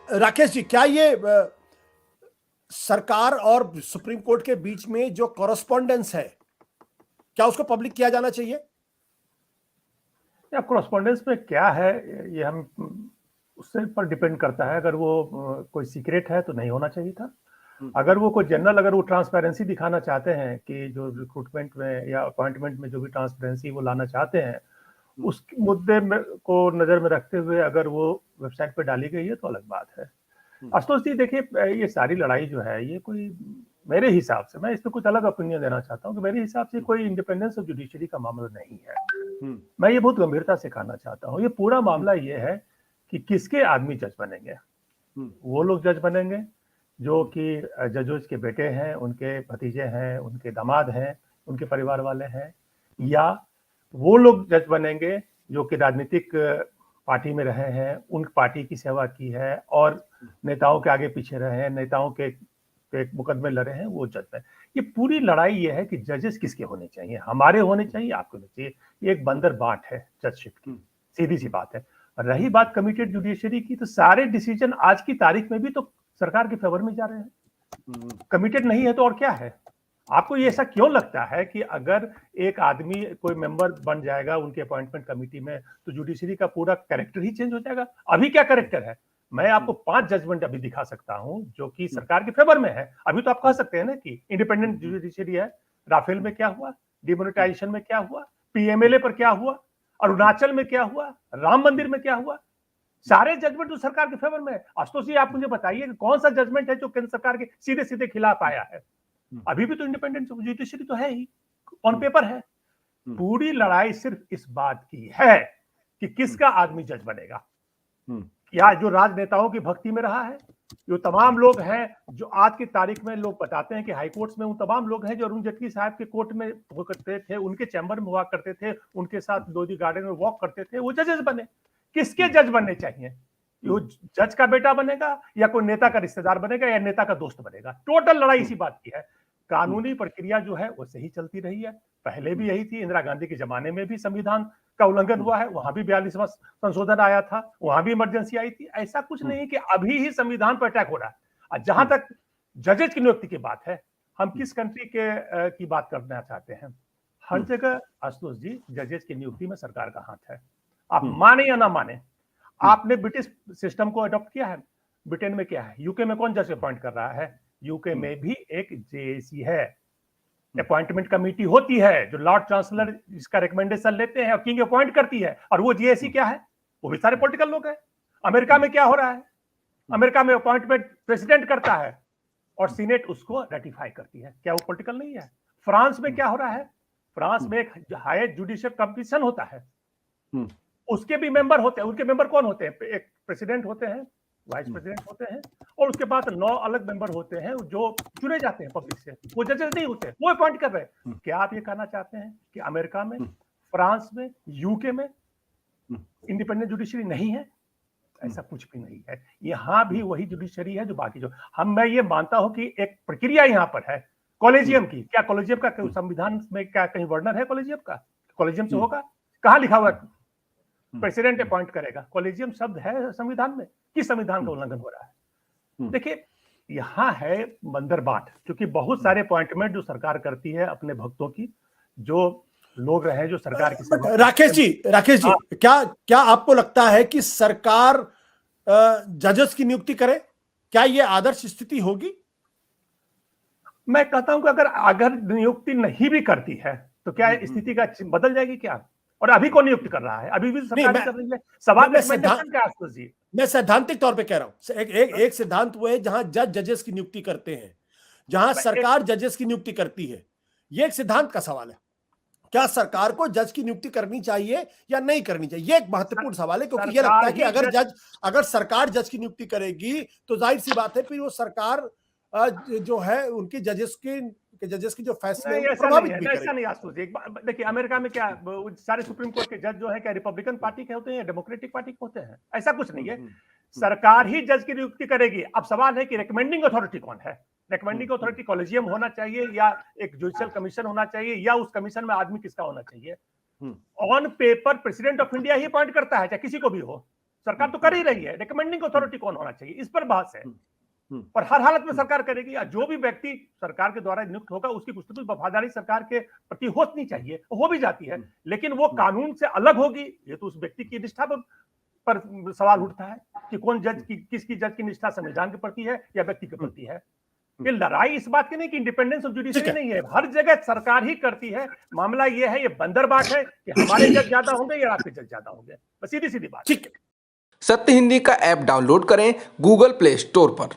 राकेश जी, क्या ये सरकार और सुप्रीम कोर्ट के बीच में जो कॉरेस्पॉन्डेंस है, क्या उसको पब्लिक किया जाना चाहिए? या कॉरेस्पॉन्डेंस में क्या है, ये हम उससे पर डिपेंड करता है। अगर वो कोई सीक्रेट है तो नहीं होना चाहिए था। अगर वो कोई जनरल, अगर वो ट्रांसपेरेंसी दिखाना चाहते हैं कि जो रिक्रूटमेंट में या अपॉइंटमेंट में जो भी ट्रांसपेरेंसी वो लाना चाहते हैं, उस मुद्दे में को नजर में रखते हुए अगर वो वेबसाइट पे डाली गई है तो अलग बात है। आशुतोष जी देखिए, ये सारी लड़ाई जो है, ये कोई, मेरे हिसाब से, मैं इस पर कुछ अलग ओपिनियन देना चाहता हूँ कि मेरे हिसाब से कोई इंडिपेंडेंस ऑफ जुडिशरी का मामला नहीं है। मैं ये बहुत गंभीरता से कहना चाहता हूँ। ये पूरा मामला ये है कि किसके आदमी जज बनेंगे। वो लोग जज बनेंगे जो कि जजों के बेटे हैं, उनके भतीजे हैं, उनके दामाद हैं, उनके परिवार वाले हैं, या वो लोग जज बनेंगे जो कि राजनीतिक पार्टी में रहे हैं, उन पार्टी की सेवा की है और नेताओं के आगे पीछे रहे हैं, नेताओं के मुकदमे लड़े हैं, वो जज है। ये पूरी लड़ाई ये है कि जजेस किसके होने चाहिए, हमारे होने चाहिए, आपके होने चाहिए। ये एक बंदर बाट है जजशिप की, सीधी सी बात है। रही बात कमिटेड जुडिशरी की, तो सारे डिसीजन आज की तारीख में भी तो सरकार के फेवर में जा रहे हैं। कमिटेड नहीं है तो और क्या है? आपको ये ऐसा क्यों लगता है कि अगर एक आदमी कोई मेंबर बन जाएगा उनके अपॉइंटमेंट कमेटी में तो जुडिशरी का पूरा कैरेक्टर ही चेंज हो जाएगा? अभी क्या कैरेक्टर है? मैं आपको 5 जजमेंट अभी दिखा सकता हूं जो कि सरकार के फेवर में है। अभी तो आप कह सकते हैं ना कि इंडिपेंडेंट जुडिशरी है। राफेल में क्या हुआ, डिमोनेटाइजेशन में क्या हुआ, पीएमएलए पर क्या हुआ, अरुणाचल में क्या हुआ, राम मंदिर में क्या हुआ, सारे जजमेंट तो सरकार के फेवर में है। आशुतोष जी, आप मुझे बताइए कि कौन सा जजमेंट है जो केंद्र सरकार के सीधे सीधे खिलाफ आया है? अभी भी तो इंडिपेंडेंट जुडिशरी तो है ही, ऑन पेपर है। पूरी लड़ाई सिर्फ इस बात की है कि किसका आदमी जज बनेगा। या जो राजनेताओं की भक्ति में रहा है, जो तमाम लोग हैं जो आज की तारीख में लोग बताते हैं कि हाई कोर्ट्स में उन तमाम लोग हैं जो अरुण जेटली साहब के कोर्ट में हुआ करते थे, उनके चैम्बर में हुआ करते थे, उनके साथ लोधी गार्डन में वॉक करते थे, वो जजेस बने। किसके जज बनने चाहिए? वो जज का बेटा बनेगा या कोई नेता का रिश्तेदार बनेगा या नेता का दोस्त बनेगा? टोटल लड़ाई इसी बात की है। कानूनी प्रक्रिया जो है वो सही चलती रही है, पहले भी यही थी। इंदिरा गांधी के जमाने में भी संविधान का उल्लंघन हुआ है, वहां भी 42वां संशोधन आया था, वहां भी इमरजेंसी आई थी। ऐसा कुछ नहीं कि अभी ही संविधान पर अटैक हो रहा है। जहां तक जजेस की नियुक्ति की बात है, हम किस कंट्री के की बात करना चाहते हैं? हर जगह आशुतोष जी जजेस की नियुक्ति में सरकार का हाथ है। आप माने या ना माने, आपने ब्रिटिश सिस्टम को अडॉप्ट किया है। ब्रिटेन में क्या है, यूके में कौन जज अपॉइंट कर रहा है? यूके में भी एक जेएसी है, अपॉइंटमेंट कमेटी होती है जो लॉर्ड चांसलर इसका रिकमेंडेशन लेते हैं और किंग अपॉइंट करती है। और वो जेएसी क्या है? वो भी सारे पॉलिटिकल लोग हैं। अमेरिका में क्या हो रहा है? अमेरिका में अपॉइंटमेंट प्रेसिडेंट करता है और सीनेट उसको रेटिफाई करती है। क्या वो पॉलिटिकल नहीं है? फ्रांस में क्या हो रहा है? फ्रांस में एक हायर जुडिशियल कमीशन होता है, उसके भी मेंबर होते हैं। उनके मेंबर कौन होते हैं? एक प्रेसिडेंट होते हैं, वाइस प्रेसिडेंट होते हैं, और उसके बाद 9 अलग मेंबर होते हैं जो चुने जाते हैं पब्लिक से। वो जजेस नहीं होते, वो अपॉइंट कर रहे हैं। क्या आप ये कहना चाहते हैं कि अमेरिका में, फ्रांस में, यूके में इंडिपेंडेंट जुडिशरी नहीं है? ऐसा कुछ भी नहीं है। यहां भी वही जुडिशरी है जो बाकी जो मैं ये मानता हूं कि एक प्रक्रिया यहां पर है कॉलेजियम की। क्या कॉलेजियम का संविधान में क्या कहीं वर्णन है कॉलेजियम का? कॉलेजियम से होगा? कहां लिखा हुआ है प्रेसिडेंट अपॉइंट करेगा? कॉलेजियम शब्द है संविधान में? किस संविधान का उल्लंघन हो रहा है? देखिए, यहां है बंदरबाट, क्योंकि बहुत सारे अपॉइंटमेंट जो सरकार करती है अपने भक्तों की, जो लोग रहे जो सरकार की सेवा। राकेश जी, क्या आपको लगता है कि सरकार जजेस की नियुक्ति करे? क्या यह आदर्श स्थिति होगी? मैं कहता हूं कि अगर नियुक्ति नहीं भी करती है तो क्या स्थिति का बदल जाएगी क्या? और अभी कौन नियुक्त कर रहा है? अभी भी सरकार कर रही है। सवाल रिकमेंडेशन का आशुतोष जी, मैं सैद्धांतिक तौर पे कह रहा हूं। एक सिद्धांत वो है जहां जजेस की नियुक्ति करते हैं, जहां सरकार जजेस की नियुक्ति करती है। ये एक सिद्धांत का सवाल है। क्या सरकार को जज की नियुक्ति करनी चाहिए या नहीं करनी चाहिए? ये एक महत्वपूर्ण सवाल है, क्योंकि ये लगता है कि अगर सरकार जज की नियुक्ति करेगी तो जाहिर सी बात है फिर वो सरकार जो है उनकी जजेस की जो फैसले प्रभावित भी करेगी। ऐसा नहीं आशुतोष जी। देखिए, अमेरिका में क्या सारे सुप्रीम कोर्ट के जज जो है क्या रिपब्लिकन पार्टी के होते हैं, डेमोक्रेटिक पार्टी के होते हैं? ऐसा कुछ नहीं है। सरकार ही जज की नियुक्ति करेगी। अब सवाल है कि रिकमेंडिंग अथॉरिटी कौन है? रिकमेंडिंग अथॉरिटी कॉलेजियम होना चाहिए या एक जुडिशियल कमीशन होना चाहिए, या उस कमीशन में आदमी किसका होना चाहिए? On paper president of India ही अपॉइंट करता है, चाहे किसी को भी हो। सरकार तो कर ही रही है, रिकमेंडिंग अथॉरिटी कौन होना चाहिए, इस पर बहस है। और हर हालत में सरकार करेगी, जो भी व्यक्ति सरकार के द्वारा नियुक्त होगा उसकी कुछ तो कुछ वफादारी सरकार के प्रति होनी चाहिए, हो भी जाती है, लेकिन वो कानून से अलग होगी, ये तो उस व्यक्ति की निष्ठा पर सवाल उठता है कि कौन जज की, किसकी जज की निष्ठा संविधान के प्रति है या व्यक्ति के प्रति है। ये लड़ाई इस बात की नहीं कि इंडिपेंडेंस ऑफ जुडिशरी नहीं है, हर जगह सरकार ही करती है। मामला ये है, ये बंदरबाट है कि हमारे जज ज्यादा होंगे या आपके जज ज्यादा होंगे, बस सीधी सीधी बात। ठीक है। सत्य हिंदी का ऐप डाउनलोड करें गूगल प्ले स्टोर पर।